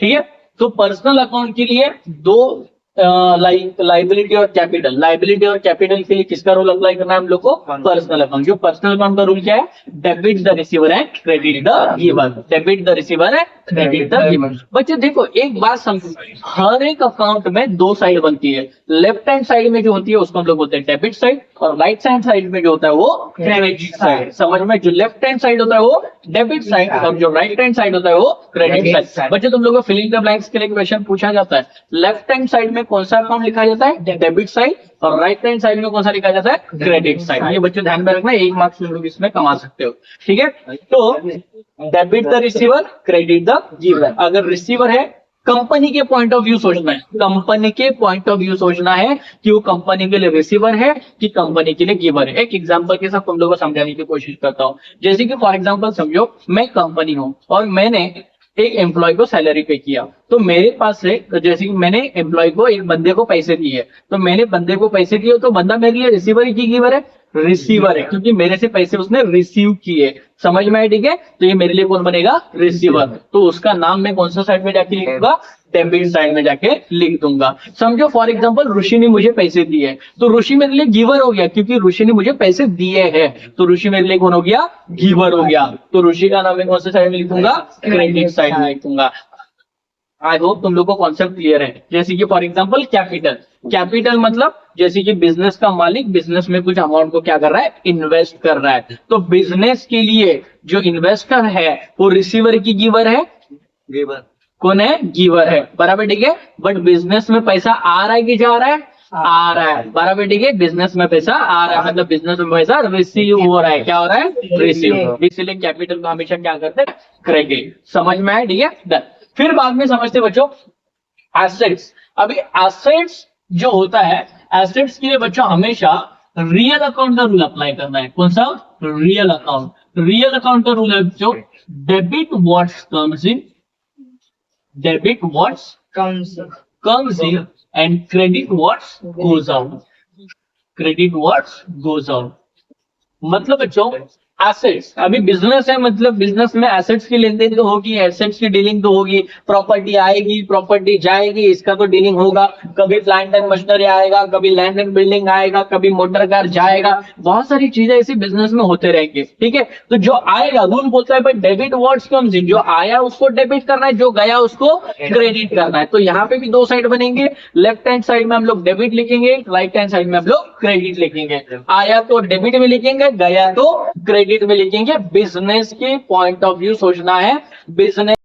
ठीक है। तो पर्सनल अकाउंट के लिए दो लाइबिलिटी और कैपिटल, लाइबिलिटी और कैपिटल के लिए किसका रोल अप्लाई करना है हम लोग को? Personal account. जो पर्सनल अकाउंट का रूल क्या है? Debit the receiver and credit the giver, debit the receiver and credit the giver. बच्चे देखो एक बात समझो, हर एक अकाउंट में दो साइड बनती है। लेफ्ट हैंड साइड में जो होती है उसको हम लोग बोलते हैं डेबिट साइड, और राइट हैंड साइड में जो होता है वो क्रेडिट साइड। समझ में? जो लेफ्ट हैंड साइड होता है वो डेबिट साइड और जो राइट हैंड साइड होता है वो क्रेडिट साइड। बच्चे तुम लोग को फिलिंग द ब्लैंक्स के लिए क्वेश्चन पूछा जाता है, लेफ्ट हैंड साइड में कौन सा अकाउंट लिखा जाता है? डेबिट साइड, और राइट हैंड साइड में कौन सा लिखा जाता है? Credit side. ये बच्चे ध्यान में रखना, 1 मार्क्स तुम लोग इसमें कमा सकते हो। ठीक है, तो debit the receiver, credit the giver. अगर रिसीवर है, कंपनी के पॉइंट ऑफ व्यू सोचना है, कंपनी के पॉइंट ऑफ व्यू सोचना है कि वो कंपनी के लिए रिसीवर है कि कंपनी के लिए गिवर है। एक एग्जांपल के साथ तुम लोगों को समझाने की कोशिश करता हूं। जैसे कि फॉर एग्जांपल समझो मैं कंपनी हूं और मैंने एक एम्प्लॉय को सैलरी पे किया, तो मेरे पास से जैसे कि मैंने एम्प्लॉय को, एक बंदे को पैसे दिए, तो मैंने बंदे को पैसे दिए, तो बंदा मेरे लिए रिसीवर है कि गिवर है? रिसीवर है, क्योंकि मेरे से पैसे उसने रिसीव किए। समझ में आया? ठीक है, तो ये मेरे लिए कौन बनेगा? रिसीवर। तो उसका नाम मैं कौन सा साइड में जाके लिखूंगा? डेबिट साइड में जाके लिख दूंगा। समझो फॉर एग्जांपल ऋषि ने मुझे पैसे दिए, तो ऋषि मेरे लिए गिवर हो गया, क्योंकि ऋषि ने मुझे पैसे दिए हैं, तो ऋषि मेरे लिए कौन हो गया? गिवर हो गया। तो ऋषि का नाम मैं कौन सा साइड में लिखूंगा? क्रेडिट साइड में लिखूंगा। आई होप तुम लोग को कॉन्सेप्ट क्लियर है। जैसे कि फॉर एग्जांपल कैपिटल, कैपिटल मतलब जैसे कि बिजनेस का मालिक बिजनेस में कुछ अमाउंट को क्या कर रहा है? इन्वेस्ट कर रहा है। तो बिजनेस के लिए जो इन्वेस्टर है वो रिसीवर की गिवर है? गिवर। कौन है? गिवर है, बराबर ठीक है। बट बिजनेस में पैसा आ रहा है कि जा रहा है? आ रहा है, बराबर ठीक है। बिजनेस में पैसा आ रहा है मतलब बिजनेस में पैसा रिसीव हो रहा है। क्या हो रहा है? रिसीव। इसलिए कैपिटल को हमेशा क्या करते हैं? क्रेडिट। समझ में आया? ठीक है, डन। फिर बाद में समझते बच्चों एसेट्स। अभी एसेट्स जो होता है, एसेट्स के लिए बच्चों हमेशा रियल अकाउंट का रूल अप्लाई करना है। कौन सा? Real account. रियल अकाउंट का रूल है जो debit what's comes in, debit what's comes in and credit what goes out, credit what goes out। मतलब बच्चों एसेट्स, अभी बिजनेस है मतलब बिजनेस में एसेट्स की लेन देन तो होगी, एसेट्स की डीलिंग तो होगी, प्रॉपर्टी आएगी प्रॉपर्टी जाएगी, इसका तो डीलिंग होगा। कभी प्लांट एंड मशीनरी आएगा, कभी लैंड एंड बिल्डिंग आएगा, कभी मोटर कार जाएगा, बहुत सारी चीजें ऐसी बिजनेस में होते रहेंगे। ठीक है, तो जो आएगा रूल बोलता है भाई डेबिट व्हाट्स कम्स इन, जो आया उसको डेबिट करना है, जो गया उसको क्रेडिट करना है। तो यहाँ पे भी दो साइड बनेंगे, लेफ्ट हैंड साइड में हम लोग डेबिट लिखेंगे, राइट हैंड साइड में हम लोग क्रेडिट लिखेंगे। आया तो डेबिट में लिखेंगे, गया तो क्रेडिट में लिखेंगे। बिजनेस के पॉइंट ऑफ व्यू सोचना है, बिजनेस